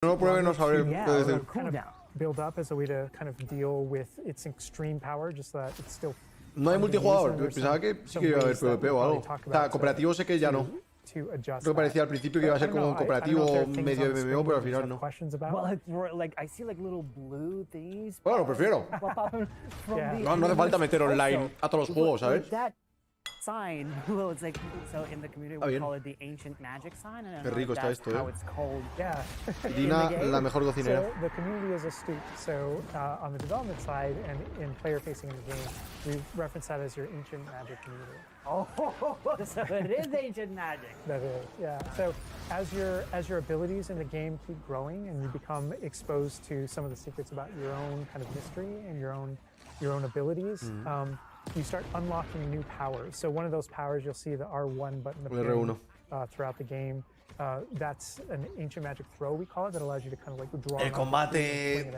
No lo pruebe, no sabré qué decir. Build up as a way to kind of deal with its extreme power, just so that it's still. No hay multijugador. Pensaba que sí que iba a haber PvP o algo. O sea, cooperativo sé que ya no. Creo que parecía al principio que iba a ser como un cooperativo medio MMO, pero al final no. Bueno, lo prefiero. No hace falta meter online a todos los juegos, ¿sabes? Sign. Well, it's like, so in the community we call it the ancient magic sign. And qué rico está esto, Yeah. Dina, la mejor cocinera. So the community is astute. So on the development side and in player facing in the game, we reference that as your ancient magic community. Oh, so it is ancient magic. That is, yeah. So as your abilities in the game keep growing and you become exposed to some of the secrets about your own kind of mystery and your own abilities, you start unlocking new powers. So one of those powers, you'll see the R1 button appearing throughout the game. That's an ancient magic throw, we call it, that allows you to kind of like draw. El combate.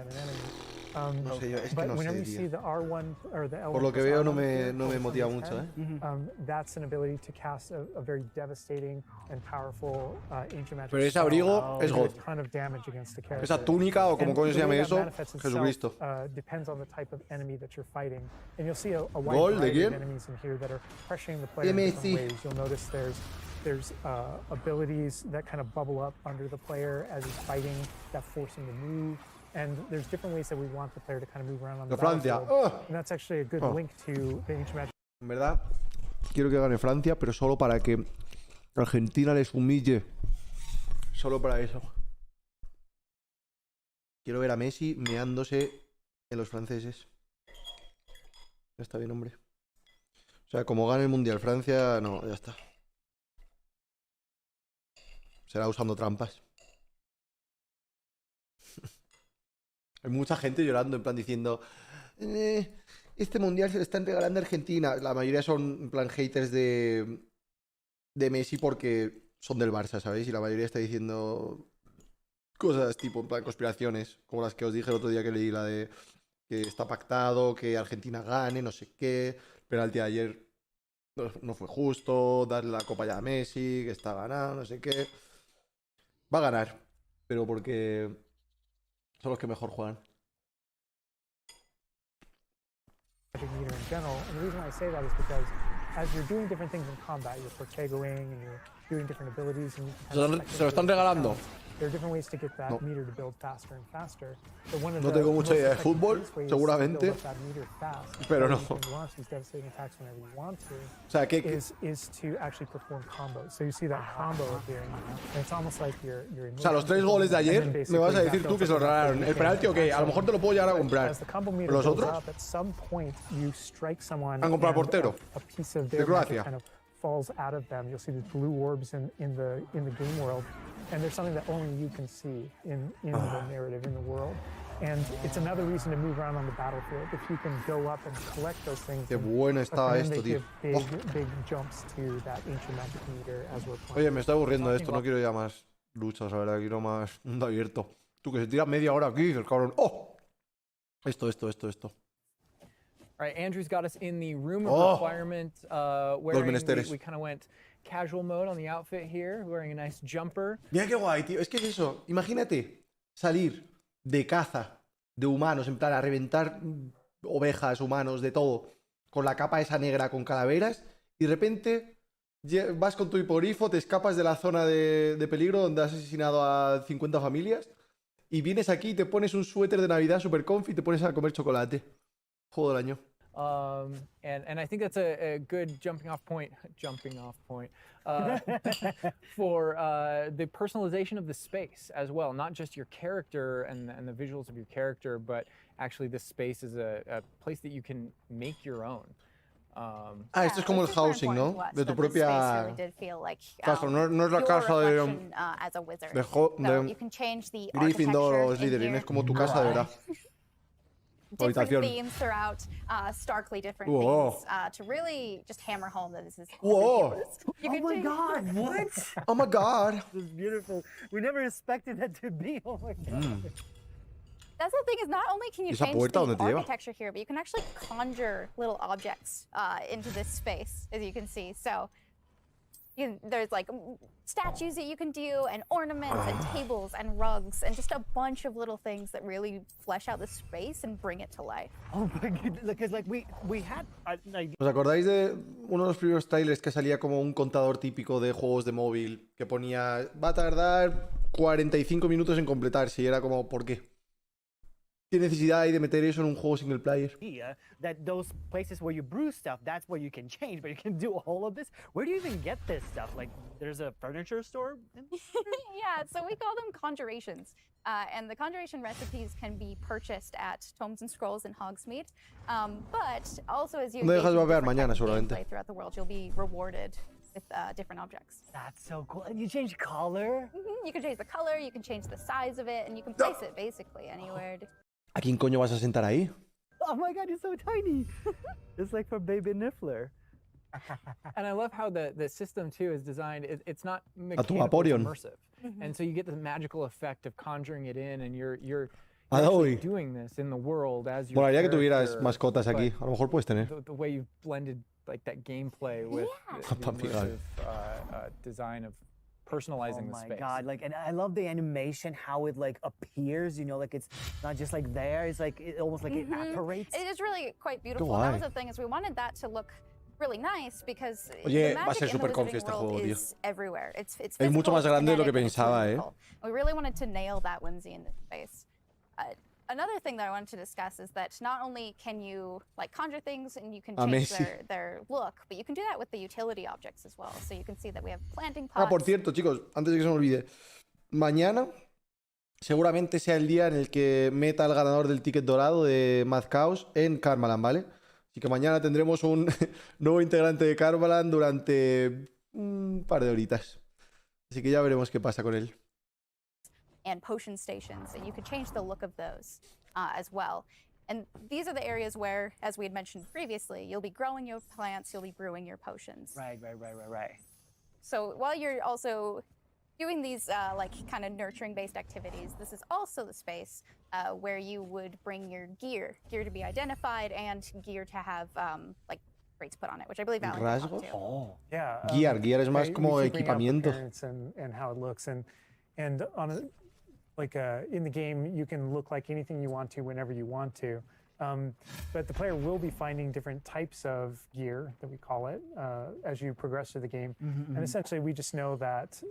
No sé yo, es que no sé, tío. Por lo que veo no me motiva mucho, That's an ability to cast a very devastating and powerful ancient magic. Pero ese abrigo es God. Esa túnica o como coño se llame eso, Jesucristo. Depends on the type of enemy that you're fighting. And you'll see a wide ¿Gol de variety of quién? enemies in here that are pressuring the player in different ways. You'll notice there's abilities that kind of bubble up under the player as he's fighting that force him to move. And there's different ways that we want the player to kind of move around on the battlefield. And that's actually a good link to the ancient magic. En verdad, quiero que gane Francia, pero solo para que Argentina les humille. Solo para eso. Quiero ver a Messi meándose en los franceses. Ya está bien, hombre. O sea, como gane el Mundial Francia, no, ya está. Será usando trampas. Hay mucha gente llorando, en plan diciendo este mundial se le están regalando a Argentina. La mayoría son, en plan, haters de Messi porque son del Barça, ¿sabéis? Y la mayoría está diciendo cosas tipo, en plan, conspiraciones, como las que os dije el otro día que leí, la de que está pactado, que Argentina gane, no sé qué, penalti de ayer no fue justo, darle la copa ya a Messi, que está ganado, no sé qué. Va a ganar, pero porque son los que mejor juegan. In general, and the reason why I say that is because as you're doing different things in combat, you're Portegoing and you're doing different abilities, and you can se lo están regalando. There are different ways to get that meter to build faster and faster. So one of no tengo mucha idea de fútbol, seguramente, pero no. O sea, que is to actually perform combos. So you see that combo appearing, and it's almost like you're o sea, los 3 goles de ayer, me vas a decir tú que se lo regalaron. El penalti, ok, a lo mejor te lo puedo llegar a comprar. Pero los otros, han comprado portero de Croacia. Falls out of them. You'll see the blue orbs in the game world, and there's something that only you can see in the narrative in the world. And it's another reason to move around on the battlefield. If you can go up and collect those things. Qué bueno está esto, tío. Big jumps to that ancient magic meter as we're playing. Oye, me está aburriendo esto. No quiero ya más luchas, la verdad. Quiero más mundo abierto. Tú que se tira media hora aquí, el cabrón. ¡Oh! Esto. All right, Andrew's got us in the room of requirement. Wearing, we kind of went casual mode on the outfit here, wearing a nice jumper. Mira qué guay, tío. Es que es eso. Imagínate salir de caza de humanos, en plan a reventar ovejas, humanos, de todo, con la capa esa negra con calaveras, y de repente vas con tu hipogrifo, te escapas de la zona de peligro donde has asesinado a 50 familias, y vienes aquí y te pones un suéter de Navidad super comfy y te pones a comer chocolate. Juego del año. And I think that's a good jumping off point for the personalization of the space as well. Not just your character and the visuals of your character, but actually this space is a place that you can make your own. Esto es como el housing, ¿no? De tu propia casa. No es la casa de Gryffindor o Slytherin, es como tu casa de verdad. Different themes throughout, starkly different things, to really just hammer home that this is ridiculous. Oh my God, what? Oh my God. This is beautiful. We never expected that to be. Oh my God. That's the thing, is not only can you change the architecture here, but you can actually conjure little objects into this space, as you can see. So There's like statues that you can do, and ornaments, and tables, and rugs, and just a bunch of little things that really flesh out the space and bring it to life. Oh my goodness, because like we had like. ¿Os acordáis de uno de los primeros trailers que salía como un contador típico de juegos de móvil que ponía va a tardar 45 minutos en completarse y era como ¿por qué? ¿Qué necesidad hay de meter eso en un juego single player? That those places where you brew stuff, that's where you can change, but you can do all of this. Where do you even get this stuff? Like, there's a furniture store? Yeah, so we call them conjurations. And the conjuration recipes can be purchased at Tomes and Scrolls in Hogsmeade. But also as you dejas vapear mañana, seguramente. play throughout the world, you'll be rewarded with different objects. That's so cool. And you change color? You can change the color, you can change the size of it, and you can place it basically anywhere. ¿A quién coño vas a sentar ahí? Oh my god, it's so tiny. It's like for baby Niffler. And I love how the system too is designed. It's not mechanical, it's Vaporeon. immersive. And so you get the magical effect of conjuring it in, and you're actually doing this in the world as you. Molaría que tuvieras mascotas aquí. A lo mejor puedes tener. The way you've blended like that gameplay with the immersive design of personalizing the space. Oh my god, like, and I love the animation, how it like appears, you know, like it's not just like there, it's like it almost like it apparates. It is really quite beautiful. That was the thing, is we wanted that to look really nice because Oye, the va a ser magic in the súper comfy Wizarding este World juego, tío. is everywhere. It's Es mucho más grande de lo que kinetic, and it's pensaba, whimsical. We really wanted to nail that whimsy in the space. Another thing that I wanted to discuss is that not only can you like conjure things and you can change their look, but you can do that with the utility objects as well. So you can see that we have planting pots. Por cierto, chicos, antes de que se me olvide, mañana seguramente sea el día en el que meta al ganador del ticket dorado de Mad Chaos en Karmaland, ¿vale? Así que mañana tendremos un nuevo integrante de Karmaland durante un par de horitas. Así que ya veremos qué pasa con él. And potion stations, and you could change the look of those as well. And these are the areas where, as we had mentioned previously, you'll be growing your plants, you'll be brewing your potions. Right. So while you're also doing these like kind of nurturing based activities, this is also the space where you would bring your gear to be identified and gear to have like rates put on it, which I believe Alan can talk to. Oh, yeah. Gear es más como equipamiento. And how it looks, and on a like in the game, you can look like anything you want to whenever you want to. But the player will be finding different types of gear, that we call it, as you progress through the game. And essentially, we just know that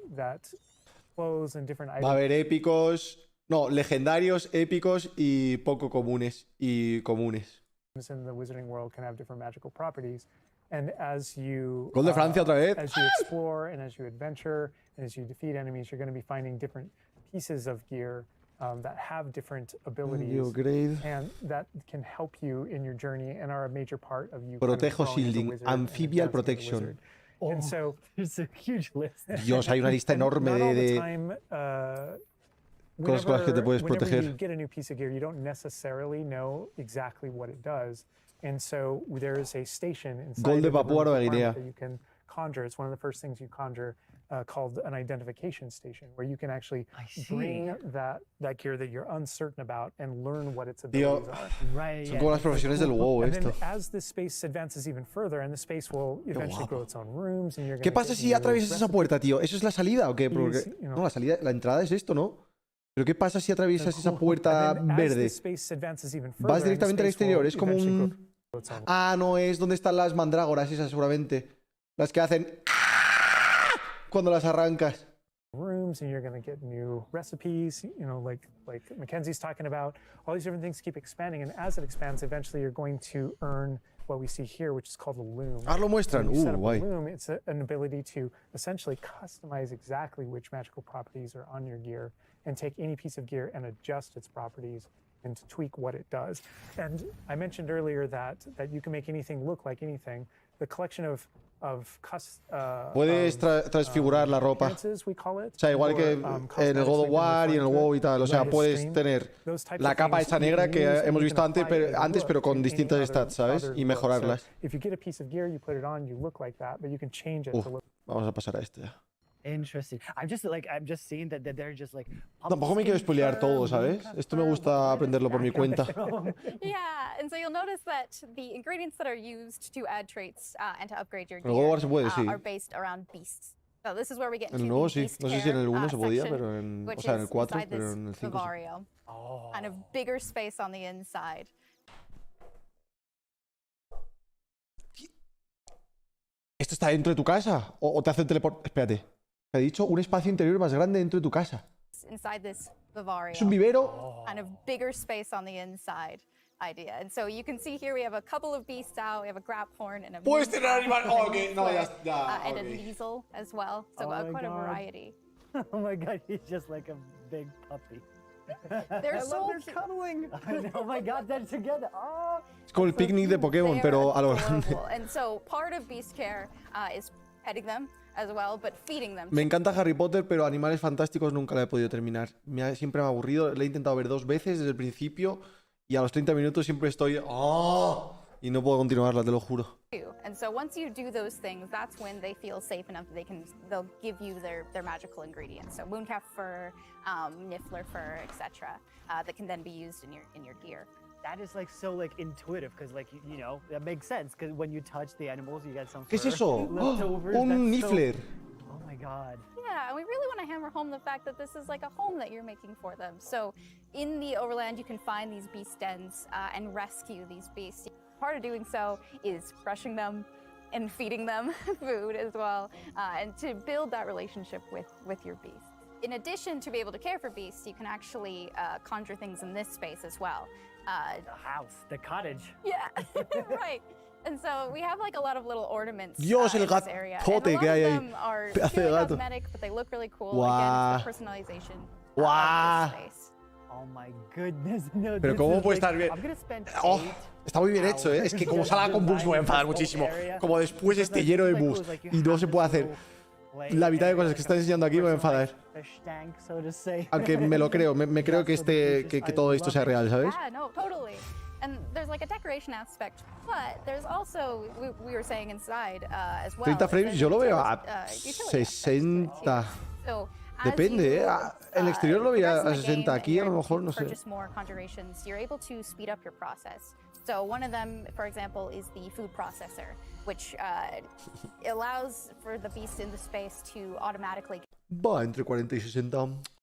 clothes and different items. Va a haber épicos, no, legendarios, épicos y poco comunes y comunes. In the Wizarding World can have different magical properties. And as you Gol de Francia otra vez. As you explore and as you adventure and as you defeat enemies, you're going to be finding different pieces of gear that have different abilities and that can help you in your journey and are a major part of you. Protejo shielding, amphibial protection. And so there's a huge list. Dios, hay una lista enorme de cosas con las que te puedes proteger. Whenever you get a new piece of gear, you don't necessarily know exactly what it does. And so there is a station inside that you can conjure. It's one of the first things you conjure, called an identification station, where you can actually bring that gear that you're uncertain about and learn what its abilities are. Right. Son como las profesiones del WoW And esto. then as the space advances even further, and the space will eventually grow its own rooms, and you're ¿Qué pasa si atraviesas esa puerta, tío? ¿Eso es la salida o qué? Porque, no, la salida, la entrada es esto, ¿no? ¿Pero qué pasa si atraviesas esa puerta verde? Vas directamente al exterior, es como un... Ah, no, es donde están las mandrágoras esas seguramente. Las que hacen... cuando las arrancas. Rooms, and you're going to get new recipes, you know, like Mackenzie's talking about. All these different things keep expanding, and as it expands, eventually you're going to earn what we see here, which is called a loom. Ah, lo muestran. Set up Guay. a loom, it's an ability to essentially customize exactly which magical properties are on your gear and take any piece of gear and adjust its properties and to tweak what it does. And I mentioned earlier that you can make anything look like anything. The collection of puedes transfigurar la ropa. O sea, igual que en el God of War y en el WoW y tal. O sea, puedes tener la capa esa negra que hemos visto antes, pero con distintas stats, ¿sabes? Y mejorarlas. If you get a piece of gear, you put it on, you look like that, but you can change it to look. Vamos a pasar a este ya. Interesting. I'm just seeing that they're just like. Tampoco me quiero spoilear todo, ¿sabes? Esto me gusta aprenderlo por mi cuenta. Yeah, and so you'll notice that the ingredients that are used to add traits and to upgrade your En el juego ahora se puede, gear sí. are based around beasts. So this is where we get En into el nuevo the sí. beast No sé si en el 1 se podía, section, pero en... which O sea, en el is 4, inside pero this en el 5 sí. vivario. Kind of bigger space on the inside. ¿Esto está dentro de tu casa? ¿O te hace el teleport? Espérate. Te he dicho un espacio interior más grande dentro de tu casa. Inside this vivario. ¿Es un vivero? Kind of bigger space on the inside idea. And so you can see here we have a couple of beasts out. We have a graphorn and a Puedes tener animal. Oh, ok, no, ya. and a Ok. weasel as well. So Oh my quite a God. variety. Oh my god, he's just like a big puppy. They're so They're cute. cuddling. Oh my god, they're together. Oh. Es como el picnic de Pokémon, They pero are a lo grande. adorable. And so part of beast care is petting them as well, but feeding them. Me encanta Harry Potter, pero Animales Fantásticos nunca la he podido terminar. Siempre me ha aburrido. La he intentado ver 2 veces desde el principio y a los 30 minutos siempre estoy... ¡Oh! Y no puedo continuarla, te lo juro. And so once you do those things, that's when they feel safe enough that they'll give you their magical ingredients. So mooncalf fur, niffler fur, etc. That can then be used in your gear. That is like so like intuitive because like you know that makes sense because when you touch the animals you get some. ¿Qué es fur eso? leftovers. ¡Un That's niffler! Oh my god. Yeah, and we really want to hammer home the fact that this is like a home that you're making for them. So in the overland, you can find these beast dens and rescue these beasts. Part of doing so is brushing them and feeding them food as well, and to build that relationship with your beast. In addition to be able to care for beasts, you can actually conjure things in this space as well. The house, the cottage. Yeah, right. And so we have like a lot of little ornaments Dios, el in this area. And a gatote lot que hay of ahí. them are Pedazo de purely gato. cosmetic, but they look really cool. Guau. Again, it's the personalization Guau. of this space. Oh my goodness. No, Pero this ¿cómo is puede like- estar bien? I'm gonna spend Oh, 8 está muy bien hecho, ¿eh? Es que como salga con bugs me voy a enfadar muchísimo. Como después esté lleno de bugs y no se puede hacer la mitad de cosas que está enseñando aquí, me voy a enfadar. Aunque me lo creo, me creo que todo esto sea real, ¿sabes? Yeah, no, totally. And there's like a decoration aspect, but there's also, we were saying inside as well. 30 frames yo lo veo a utility aspects to it 60. too. So, as Depende, you, ¿eh? En el exterior lo veía a progress in the 60, game aquí a lo and mejor you no sé. purchase more conjurations, you're able to speed up your process. So one of them, for example, is the food processor, which allows for the beast in the space to automatically Va entre 40 y 60.